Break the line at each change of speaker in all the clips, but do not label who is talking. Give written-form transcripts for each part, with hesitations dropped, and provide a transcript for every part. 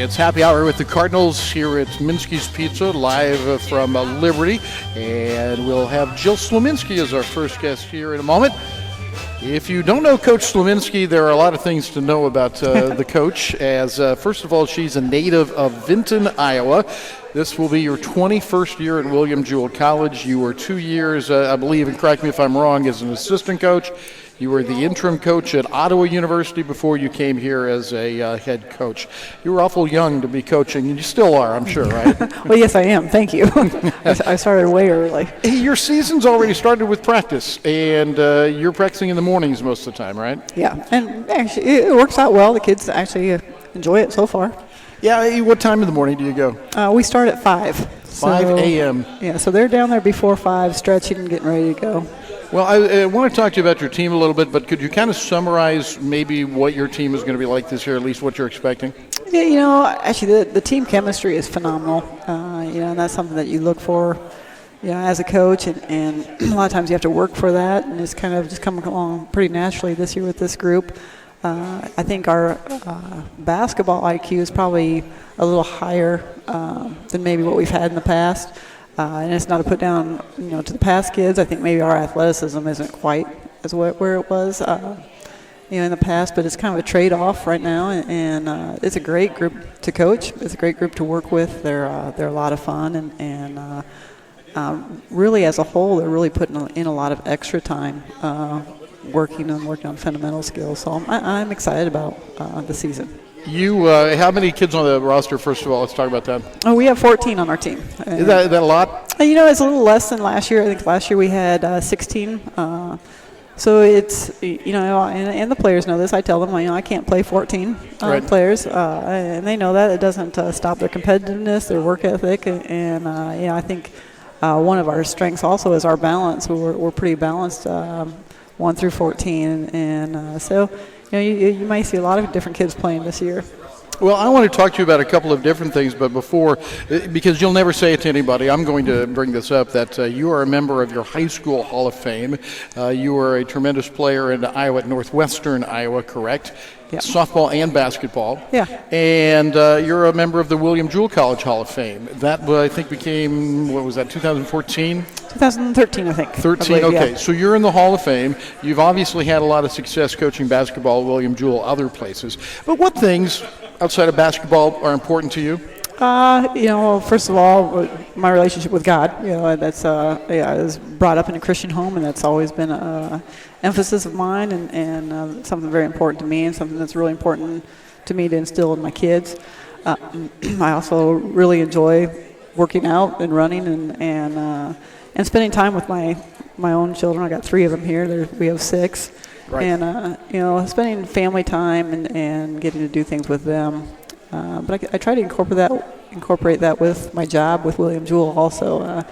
It's happy hour with the Cardinals here at Minsky's Pizza, live from Liberty. And we'll have Jill Slominski as our first guest here in a moment. If you don't know Coach Slominski, there are a lot of things to know about the coach. As first of all, she's a native of Vinton, Iowa. This will be your 21st year at William Jewell College. You were 2 years, I believe, and correct me if I'm wrong, as an assistant coach. You were the interim coach at Ottawa University before you came here as a head coach. You were awful young to be coaching, and you still are, I'm sure, right?
Well, yes, I am. Thank you. I started way early.
Hey, your season's already started with practice, and you're practicing in the mornings most of the time, right?
Yeah, and actually it works out well. The kids actually enjoy it so far.
Yeah, what time in the morning do you go?
We start at 5.
5 a.m.
Yeah, so they're down there before 5, stretching and getting ready to go.
Well, I want to talk to you about your team a little bit, but could you kind of summarize maybe what your team is going to be like this year, at least what you're expecting?
Yeah, actually the team chemistry is phenomenal. And that's something that you look for, as a coach, and a lot of times you have to work for that, and it's kind of just coming along pretty naturally this year with this group. I think our basketball IQ is probably a little higher than maybe what we've had in the past. And it's not a put down, to the past kids. I think maybe our athleticism isn't quite as where it was, in the past. But it's kind of a trade-off right now, and it's a great group to coach. It's a great group to work with. They're a lot of fun, and really as a whole, they're really putting in a lot of extra time working on fundamental skills. So I'm excited about the season.
How many kids on the roster, first of all? Let's talk about that.
Oh, we have 14 on our team.
Is that a lot?
It's a little less than last year. I think last year we had 16. So it's, and the players know this. I tell them, I can't play 14
right.
players, and they know that. It doesn't stop their competitiveness, their work ethic, and I think one of our strengths also is our balance. We're pretty balanced, 1 through 14, and so. You might see a lot of different kids playing this year.
Well, I want to talk to you about a couple of different things, but before, because you'll never say it to anybody, I'm going to bring this up, that you are a member of your high school Hall of Fame. You were a tremendous player in Iowa at Northwestern Iowa, correct?
Yeah.
Softball and basketball.
Yeah.
And you're a member of the William Jewell College Hall of Fame. That, I think, became, 2014?
2013, I think.
13, okay. Yeah. So you're in the Hall of Fame. You've obviously had a lot of success coaching basketball at William Jewell, other places. But what things outside of basketball are important to you?
First of all, my relationship with God. That's I was brought up in a Christian home, and that's always been an emphasis of mine, and something very important to me, and something that's really important to me to instill in my kids. I also really enjoy working out and running, and spending time with my own children. I got 3 of them here. We have 6.
Right.
And spending family time and getting to do things with them. But I try to incorporate that with my job with William Jewell also.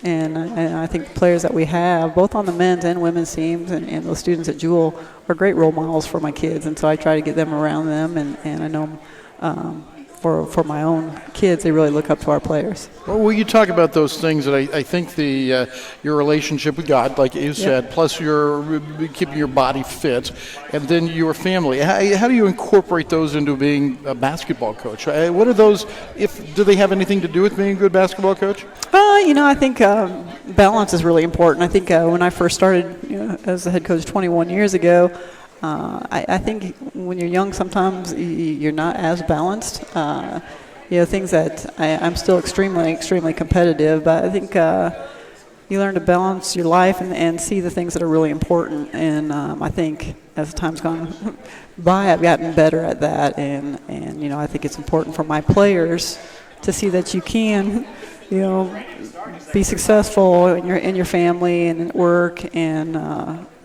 And I think the players that we have, both on the men's and women's teams, and those students at Jewell, are great role models for my kids. And so I try to get them around them, and I know for my own kids, they really look up to our players.
Well, you talk about those things that I think your relationship with God, like you said, plus your keeping your body fit, and then your family. How do you incorporate those into being a basketball coach? What are those? Do they have anything to do with being a good basketball coach?
I think balance is really important. I think when I first started as a head coach 21 years ago, I think when you're young, sometimes you're not as balanced. Things that I'm still extremely, extremely competitive, but I think you learn to balance your life and see the things that are really important. And I think as time's gone by, I've gotten better at that. And I think it's important for my players to see that you can, be successful in your family and at work, and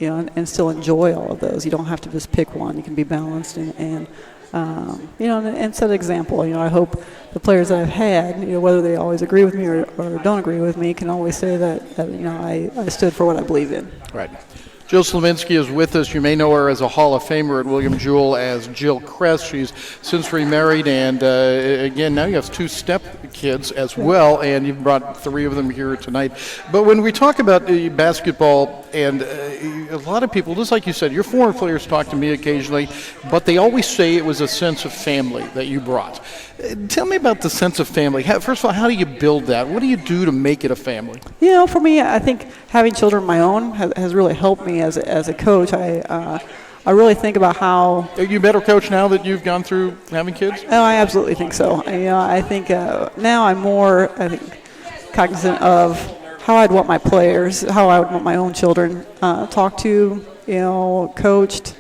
and still enjoy all of those. You don't have to just pick one. You can be balanced and set an example. I hope the players that I've had, whether they always agree with me or don't agree with me, can always say that I stood for what I believe in.
Right. Jill Slominski is with us. You may know her as a Hall of Famer at William Jewell as Jill Kress. She's since remarried, and again, now you have 2 step kids as well, and you've brought 3 of them here tonight. But when we talk about basketball, and a lot of people, just like you said, your former players talk to me occasionally, but they always say it was a sense of family that you brought. Tell me about the sense of family. First of all, how do you build that? What do you do to make it a family?
For me, I think having children of my own has really helped me as a coach. I really think about how.
Are you a better coach now that you've gone through having kids?
Oh, I absolutely think so. I think now I'm more cognizant of how I'd want my players, how I would want my own children talked to, coached,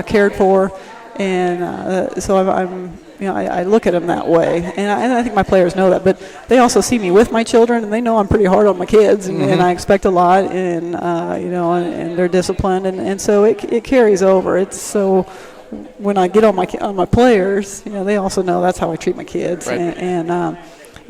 cared for, and so I'm. I look at them that way, and I think my players know that. But they also see me with my children, and they know I'm pretty hard on my kids, and I expect a lot, and and they're disciplined, and so it carries over. It's so when I get on my players, they also know that's how I treat my kids,
right.
and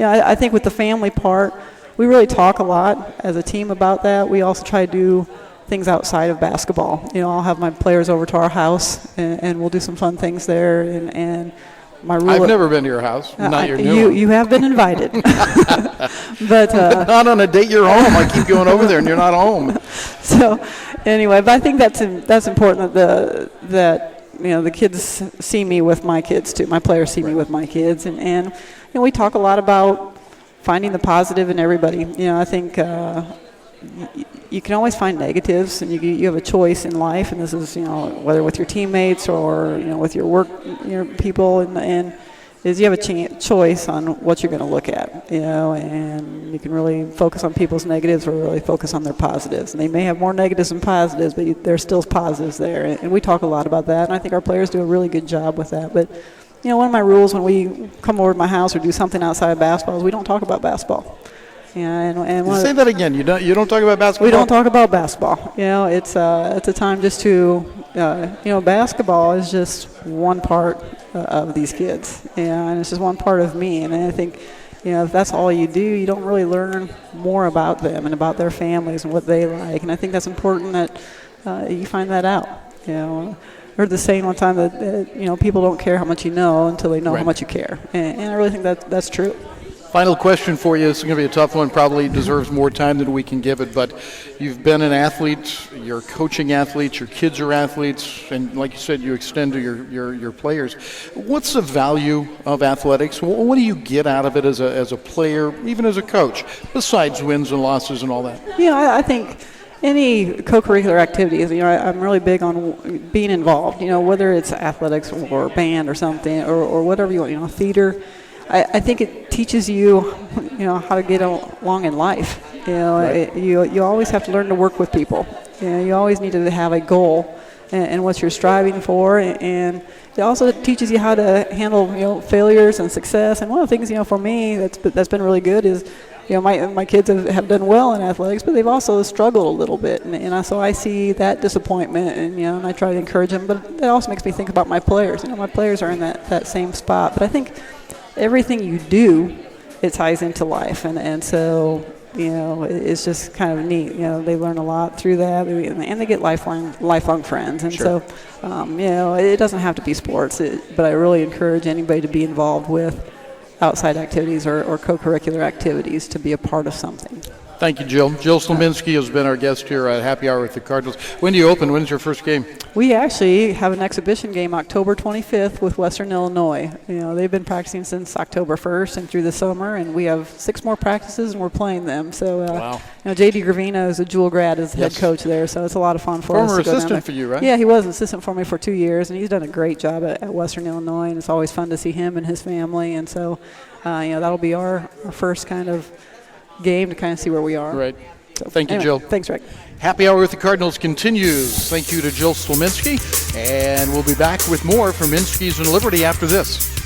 I think with the family part, we really talk a lot as a team about that. We also try to do things outside of basketball. I'll have my players over to our house, and we'll do some fun things there, and my rule.
I've never been to your house. Not your new one.
You have been invited, but
not on a date you're home. I keep going over there, and you're not home.
So, anyway, but I think that's important that the kids see me with my kids too. My players see me with my kids, and we talk a lot about finding the positive in everybody. I think. You can always find negatives, and you have a choice in life, and this is whether with your teammates or with your work people, and is you have a choice on what you're going to look at, and you can really focus on people's negatives or really focus on their positives. And they may have more negatives than positives, but there's still positives there, and we talk a lot about that, and I think our players do a really good job with that. But one of my rules when we come over to my house or do something outside of basketball is we don't talk about basketball. And
say that again. You don't talk about basketball.
We don't talk about basketball. It's a time just to basketball is just one part of these kids, and it's just one part of me. And I think if that's all you do, you don't really learn more about them and about their families and what they like. And I think that's important that you find that out. I heard the saying one time that people don't care how much you know until they know
right.
how much you care, and I really think that's true.
Final question for you. This is going to be a tough one. Probably deserves more time than we can give it. But you've been an athlete. You're coaching athletes. Your kids are athletes. And like you said, you extend to your players. What's the value of athletics? What do you get out of it as a player, even as a coach, besides wins and losses and all that?
I think any co-curricular activities, I'm really big on being involved, whether it's athletics or band or something or whatever you want, theater. I think it teaches you, how to get along in life.
Right.
You always have to learn to work with people. You always need to have a goal and what you're striving for, and it also teaches you how to handle, failures and success. And one of the things, for me that's been really good is, my kids have done well in athletics, but they've also struggled a little bit, and so I see that disappointment, and I try to encourage them. But it also makes me think about my players. My players are in that same spot, but I think everything you do, it ties into life, and so it's just kind of neat. They learn a lot through that, and they get lifelong friends. And
sure.
So, it doesn't have to be sports, but I really encourage anybody to be involved with outside activities or co-curricular activities to be a part of something.
Thank you, Jill. Jill Slominski has been our guest here at Happy Hour with the Cardinals. When do you open? When's your first game?
We actually have an exhibition game October 25th with Western Illinois. They've been practicing since October 1st and through the summer, and we have 6 more practices, and we're playing them. So,
wow.
J.D. Gravino is a Jewell grad, is the head coach there, so it's a lot of fun for us.
Former
to go
assistant
down there.
for you, right?
Yeah, he was an assistant for me for 2 years, and he's done a great job at Western Illinois, and it's always fun to see him and his family. And so, that'll be our first kind of game to kind of see where we are.
Right.
So,
thank you,
anyway,
Jill.
Thanks, Rick.
Happy Hour with the Cardinals continues. Thank you to Jill Slominski, and we'll be back with more from Minsky's and Liberty after this.